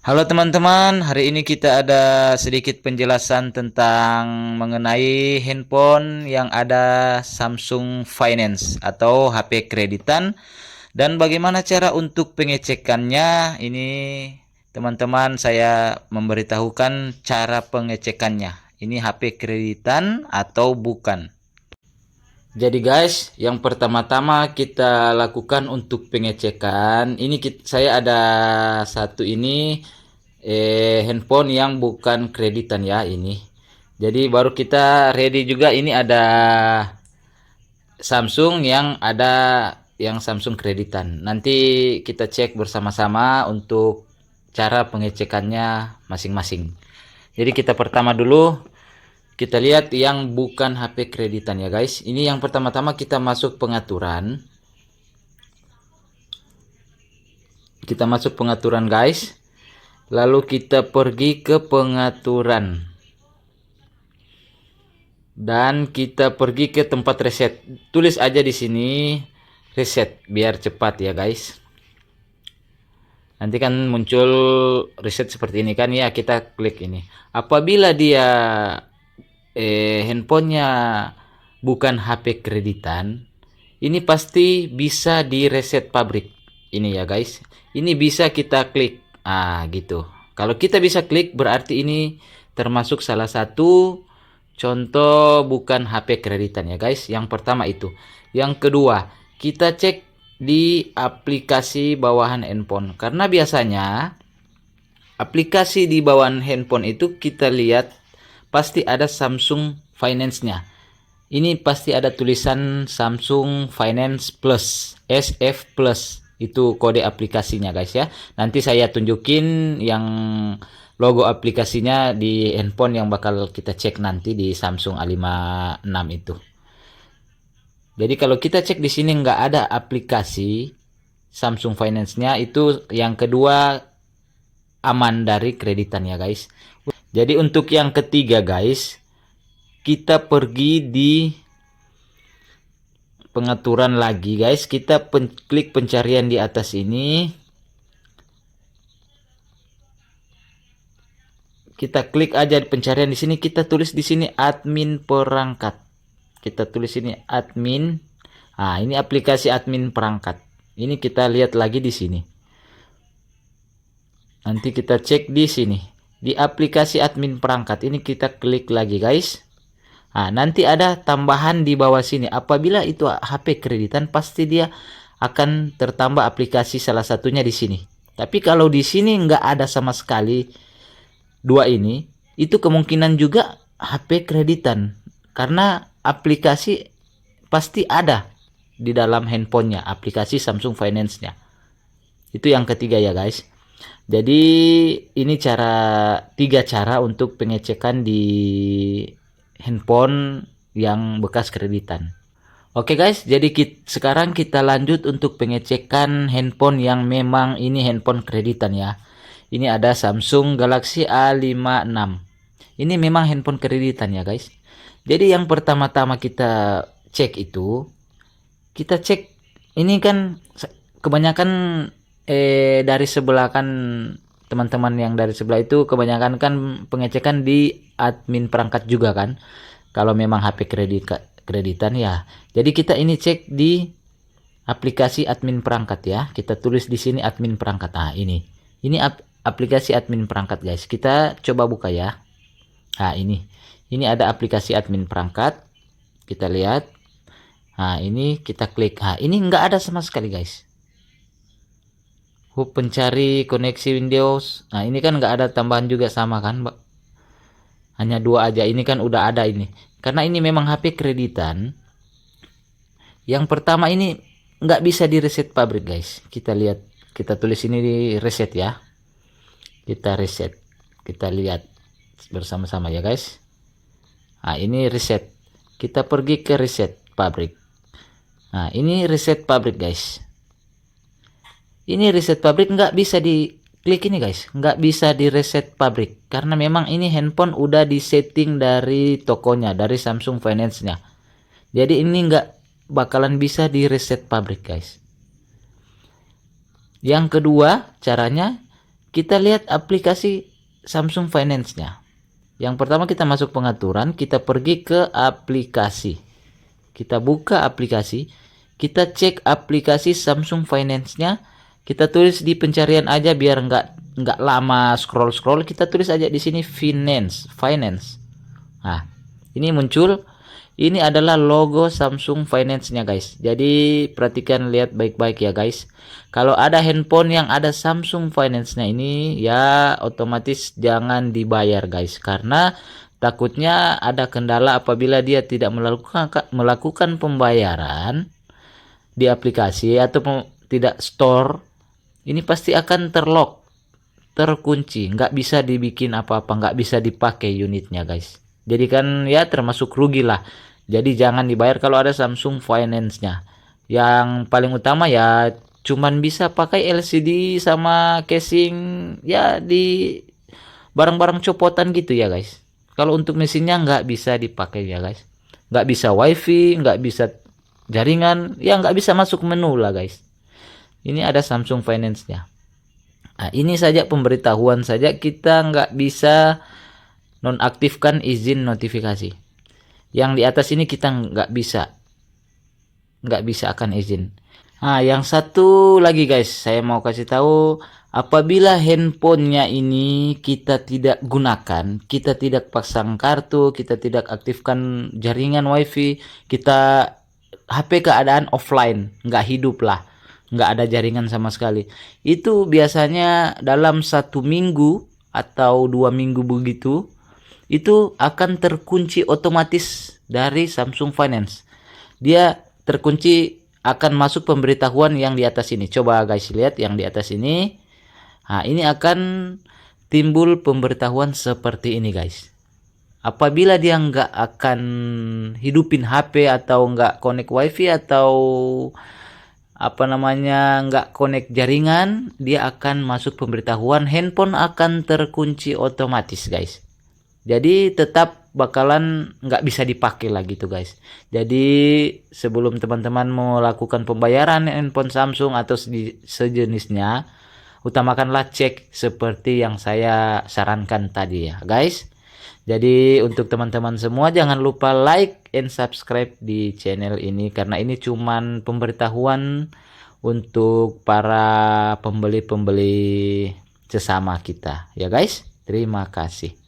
Halo teman-teman, hari ini kita ada sedikit penjelasan tentang mengenai handphone yang ada Samsung Finance atau HP kreditan dan bagaimana cara untuk pengecekannya. Ini teman-teman saya memberitahukan cara pengecekannya. Ini HP kreditan atau bukan. Jadi guys, yang pertama-tama kita lakukan untuk pengecekan, ini saya ada satu ini handphone yang bukan kreditan ya ini. Jadi baru kita ready juga, ini ada Samsung yang Samsung kreditan. Nanti kita cek bersama-sama untuk cara pengecekannya masing-masing. Jadi kita pertama dulu kita lihat yang bukan HP kreditan ya guys. Ini yang pertama-tama kita masuk pengaturan. Kita masuk pengaturan guys. Lalu kita pergi ke pengaturan. Dan kita pergi ke tempat reset. Tulis aja di sini reset biar cepat ya guys. Nanti kan muncul reset seperti ini kan ya, kita klik ini. Apabila dia handphonenya bukan HP kreditan, ini pasti bisa di reset pabrik. Ini ya guys. Ini bisa kita klik. Gitu. Kalau kita bisa klik berarti ini termasuk salah satu contoh bukan HP kreditan ya guys. Yang pertama itu. Yang kedua, kita cek di aplikasi bawahan handphone. Karena biasanya aplikasi di bawahan handphone itu kita lihat pasti ada Samsung Finance-nya. Ini pasti ada tulisan Samsung Finance Plus, SF Plus. Itu kode aplikasinya guys ya. Nanti saya tunjukin yang logo aplikasinya di handphone yang bakal kita cek nanti di Samsung A56 itu. Jadi kalau kita cek di sini nggak ada aplikasi Samsung Finance-nya, itu yang kedua aman dari kreditan ya guys. Jadi untuk yang ketiga guys, kita pergi di pengaturan lagi guys, kita klik pencarian di atas ini. Kita klik aja pencarian di sini, kita tulis di sini admin perangkat. Kita tulis ini admin. Ini aplikasi admin perangkat. Ini kita lihat lagi di sini. Nanti kita cek di sini. Di aplikasi admin perangkat ini kita klik lagi guys. Nanti ada tambahan di bawah sini. Apabila itu HP kreditan, pasti dia akan tertambah aplikasi salah satunya di sini. Tapi kalau di sini nggak ada sama sekali dua ini, itu kemungkinan juga HP kreditan. Karena aplikasi pasti ada di dalam handphonenya, aplikasi Samsung Finance-nya. Itu yang ketiga ya guys. Jadi ini tiga cara untuk pengecekan di handphone yang bekas kreditan. Oke guys, jadi sekarang kita lanjut untuk pengecekan handphone yang memang ini handphone kreditan ya. Ini ada Samsung Galaxy A56. Ini memang handphone kreditan ya guys. Jadi yang pertama-tama kita cek itu, kita cek ini kan kebanyakan dari sebelah kan, teman-teman yang dari sebelah itu kebanyakan kan pengecekan di admin perangkat juga kan, kalau memang HP kreditan ya. Jadi kita ini cek di aplikasi admin perangkat ya. Kita tulis di sini admin perangkat. Ini aplikasi admin perangkat guys. Kita coba buka ya. Ini ada aplikasi admin perangkat. Kita lihat. Ini kita klik. Ini nggak ada sama sekali guys. Hub pencari koneksi Windows. Ini kan nggak ada tambahan juga sama kan, Mbak? Hanya dua aja. Ini kan udah ada ini. Karena ini memang HP kreditan. Yang pertama ini nggak bisa di reset pabrik guys. Kita lihat. Kita tulis ini di reset ya. Kita reset. Kita lihat bersama-sama ya guys. Ini reset. Kita pergi ke reset pabrik. Ini reset pabrik guys. Ini reset pabrik nggak bisa diklik ini guys, nggak bisa di reset pabrik karena memang ini handphone udah disetting dari tokonya, dari Samsung Finance-nya. Jadi ini nggak bakalan bisa di reset pabrik guys. Yang kedua caranya, kita lihat aplikasi Samsung Finance-nya. Yang pertama kita masuk pengaturan, kita pergi ke aplikasi. Kita buka aplikasi, kita cek aplikasi Samsung Finance-nya. Kita tulis di pencarian aja biar nggak lama scroll. Kita tulis aja di sini finance. Nah, ini muncul. Ini adalah logo Samsung Finance-nya guys. Jadi perhatikan, lihat baik-baik ya guys. Kalau ada handphone yang ada Samsung Finance-nya ini, ya otomatis jangan dibayar guys. Karena takutnya ada kendala apabila dia tidak melakukan pembayaran di aplikasi atau tidak store. Ini pasti akan terkunci, nggak bisa dibikin apa-apa, nggak bisa dipakai unitnya guys. Jadi kan ya termasuk rugi lah. Jadi jangan dibayar kalau ada Samsung Finance-nya. Yang paling utama ya cuman bisa pakai LCD sama casing ya di barang-barang copotan gitu ya guys. Kalau untuk mesinnya nggak bisa dipakai ya guys. Nggak bisa wifi, nggak bisa jaringan, ya nggak bisa masuk menu lah guys. Ini ada Samsung Finance-nya. Nah, ini saja pemberitahuan saja, kita nggak bisa nonaktifkan izin notifikasi. Yang di atas ini kita nggak bisa akan izin. Nah, yang satu lagi guys, saya mau kasih tahu, apabila handphonenya ini kita tidak gunakan, kita tidak pasang kartu, kita tidak aktifkan jaringan wifi, kita HP keadaan offline, nggak hidup lah, nggak ada jaringan sama sekali. Itu biasanya dalam 1 minggu atau 2 minggu begitu, itu akan terkunci otomatis dari Samsung Finance. Dia terkunci, akan masuk pemberitahuan yang di atas ini. Coba guys lihat yang di atas ini. Nah, ini akan timbul pemberitahuan seperti ini guys. Apabila dia nggak akan hidupin HP atau nggak connect wifi atau nggak connect jaringan, dia akan masuk pemberitahuan handphone akan terkunci otomatis guys. Jadi tetap bakalan nggak bisa dipakai lagi tuh guys. Jadi sebelum teman-teman melakukan pembayaran handphone Samsung atau sejenisnya, utamakanlah cek seperti yang saya sarankan tadi ya guys. Jadi untuk teman-teman semua jangan lupa like and subscribe di channel ini, karena ini cuman pemberitahuan untuk para pembeli-pembeli sesama kita ya guys. Terima kasih.